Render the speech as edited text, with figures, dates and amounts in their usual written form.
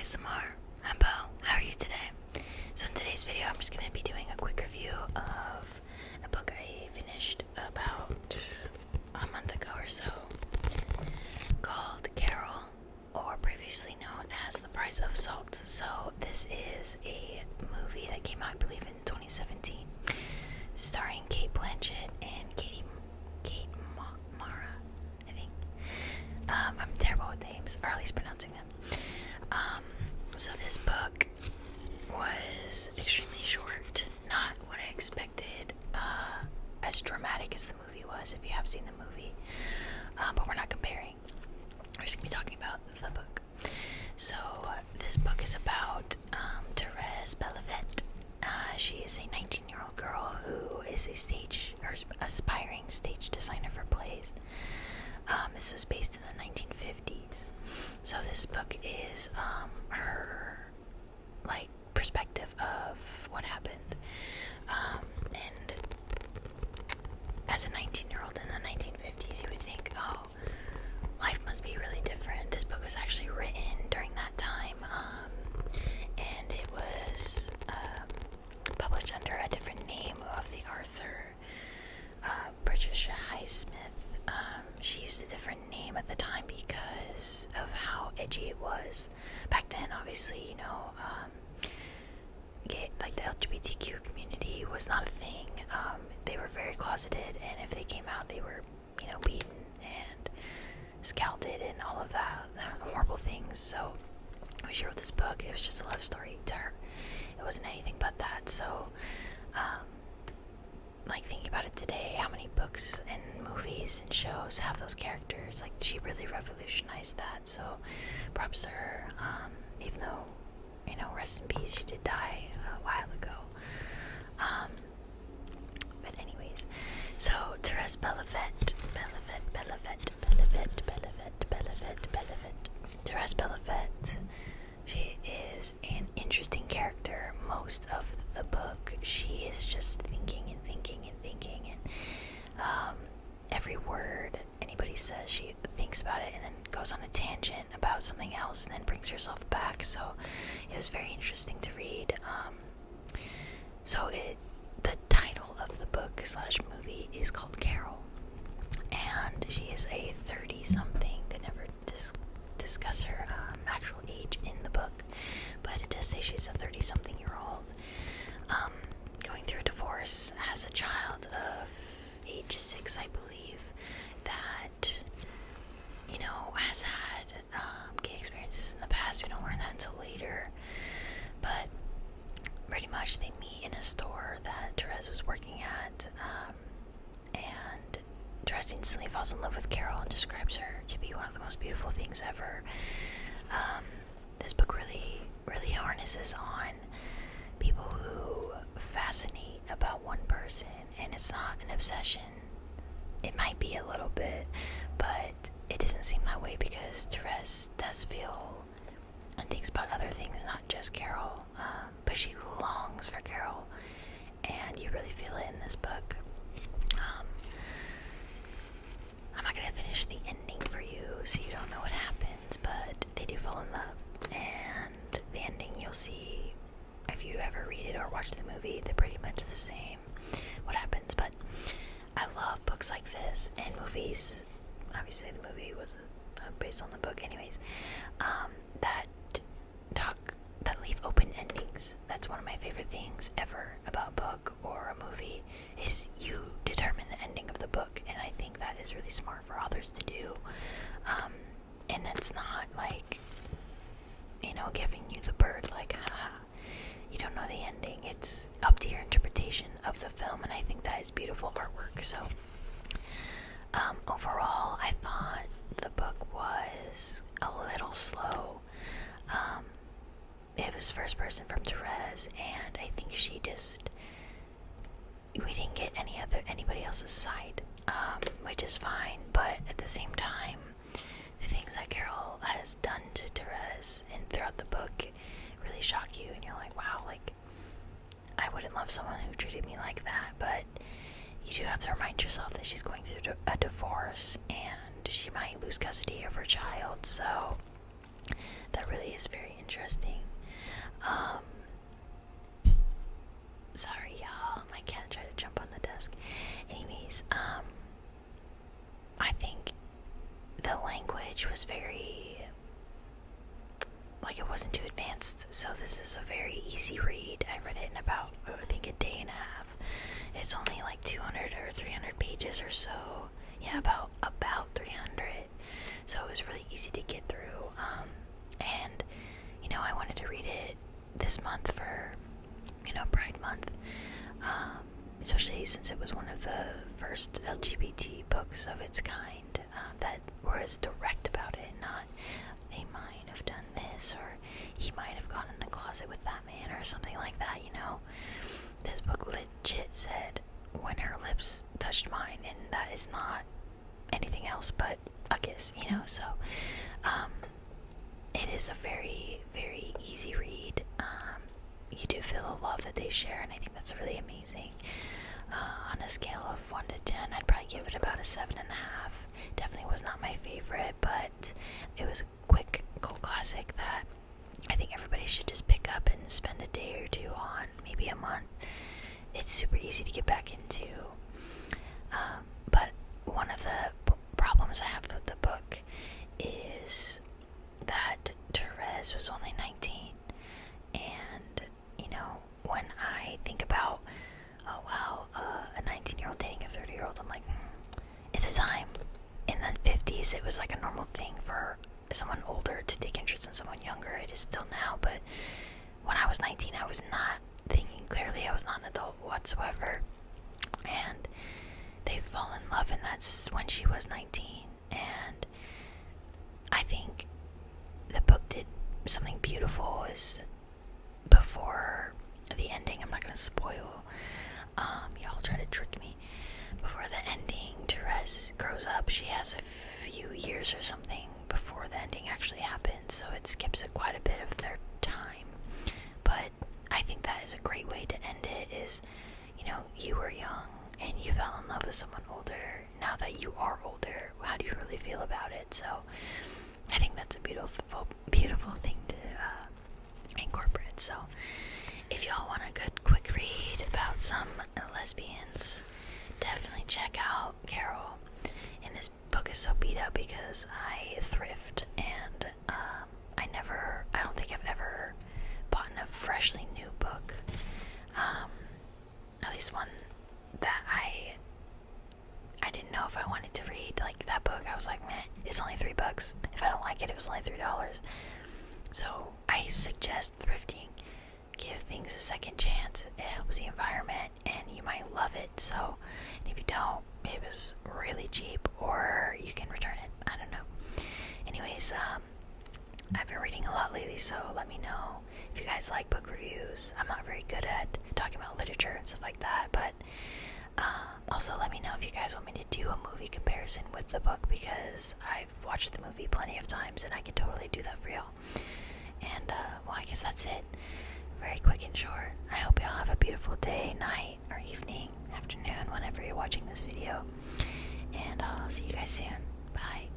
ASMR. I'm Bo. How are you today? So in today's video, I'm just going to be doing a quick review of a book I finished about a month ago or so called Carol, or previously known as The Price of Salt. So this is a movie that came out, I believe, in 2017, starring Kate Blanchett and Kate Mara, I think. I'm terrible with names, or at least pronouncing them. So this book was extremely short, not what I expected, as dramatic as the movie was, if you have seen the movie, but we're not comparing. We're just going to be talking about the book. So this book is about Therese Bellevet. She is a 19-year-old girl who is aspiring stage designer for plays. This was based in the 1950s. So this book is her perspective of what happened. And as a 19-year-old in the 1950s, you would think, oh, life must be really different. This book was actually written during that time, and it was published under a different name of the author, Patricia Highsmith. She used a different name at the time because of how edgy it was. Back then, obviously, the LGBTQ community was not a thing. They were very closeted, and if they came out, they were, beaten and scalded and all of that horrible things. So when she wrote this book, it was just a love story to her. It wasn't anything but that. So, thinking about it today, how many books and movies and shows have those characters? She really revolutionized that. So props to her. Even though, rest in peace, she did die a while ago. But anyways, so Therese Bellevet. Therese Bellevet. She is an interesting character. Most of the book, she is just thinking and every word anybody says, she thinks about it and then goes on a tangent about something else and then brings herself back. So it was very interesting to read. The title of the book / movie is called Carol, and she is a 30-something. They never discuss her actual age in the book, but it does say she's a 30-something-year-old, going through a divorce, has a child of age 6, I believe, that, has had gay experiences in the past. We don't learn that until later, but pretty much they meet in a store that Therese was working at, and Therese instantly falls in love with Carol and describes her to be one of the most beautiful things ever. This book really harnesses on people who fascinate about one person, and it's not an obsession. It might be a little bit, but it doesn't seem that way because Therese does feel and thinks about other things, not just Carol, but she longs for Carol, and you really feel it in this book. I'm not going to finish the ending for you, so you don't know what happens, but they do fall in love, and the ending you'll see if you ever read it or watch the movie. They're pretty much the same, what happens. But I love books like this, and movies, obviously the movie was based on the book anyways, that leave open endings. That's one of my favorite things ever about a book or a movie, is you determine the ending of the book, and I think that is really smart for authors to do. And it's not giving you the bird, haha, you don't know the ending. It's up to your interpretation of the film, and I think that is beautiful artwork. So overall, I thought the book was a little slow. It was first person from Therese, and I think we didn't get anybody else's side, which is fine, but at the same time, the things that Carol has done to Therese and throughout the book really shock you, and you're like, wow, I wouldn't love someone who treated me like that. But you do have to remind yourself that she's going through a divorce, and she might lose custody of her child, so that really is very interesting. Sorry, y'all. My cat tried to jump on the desk. Anyways, I think the language was very, like, it wasn't too advanced, so this is a very easy read. I read it in about, I think, a day and a half. It's only like 200 or 300 pages or so. Yeah, about 300. So it was really easy to get through. And, you know, I wanted to read it this month for, you know, Pride Month. Especially since it was one of the first LGBT books of its kind that was direct about it, not they might have done this or he might have gone in the closet with that man or something like that, you know. This book legit said when her lips touched mine, and that is not anything else but a kiss, you know. So it is a very, very easy read. You do feel the love that they share, and I think that's really amazing. On a scale of 1 to 10, I'd probably give it about a 7.5. Definitely was not my favorite, but it was a quick cult classic that I think everybody should just pick up and spend a day or two on, maybe a month. It's super easy to get back into. But one of the problems I have with the book is that Therese was only 19. And, you know, when I think about, oh wow, a 19-year-old dating a 30-year-old, I'm like, it's a time. In the 50s, it was like a normal thing for someone older to take interest in someone younger. It is still now, but when I was 19, I was not thinking clearly. I was not an adult whatsoever. And they fall in love, and that's when she was 19. And I think the book did something beautiful. Is before the ending, I'm not going to spoil. Y'all try to trick me. Before the ending, Therese grows up. She has a few years or something before the ending actually happens, so it skips quite a bit of their time. But I think that is a great way to end it, is, you know, you were young and you fell in love with someone older. Now that you are older, how do you really feel about it? So I think that's a beautiful, beautiful thing to incorporate. So if y'all want a good quick read about some lesbians, definitely check out Carol. And this book is so beat up because I thrift, and I don't think I've ever bought a freshly new book. At least one that I didn't know if I wanted to read. Like that book, I was like, meh, it's only $3. If I don't like it, it was only $3. So I suggest thrifting. Give things a second chance. It helps the environment, and you might love it. So, and if you don't, it was really cheap, or you can return it. I don't know. Anyways, I've been reading a lot lately, so let me know if you guys like book reviews. I'm not very good at talking about literature and stuff like that, but also let me know if you guys want me to do a movie comparison with the book, because I've watched the movie plenty of times, and I can totally do that for y'all. And, well, I guess that's it. Very quick and short. I hope y'all have a beautiful day, night, or evening, afternoon, whenever you're watching this video. And I'll see you guys soon. Bye.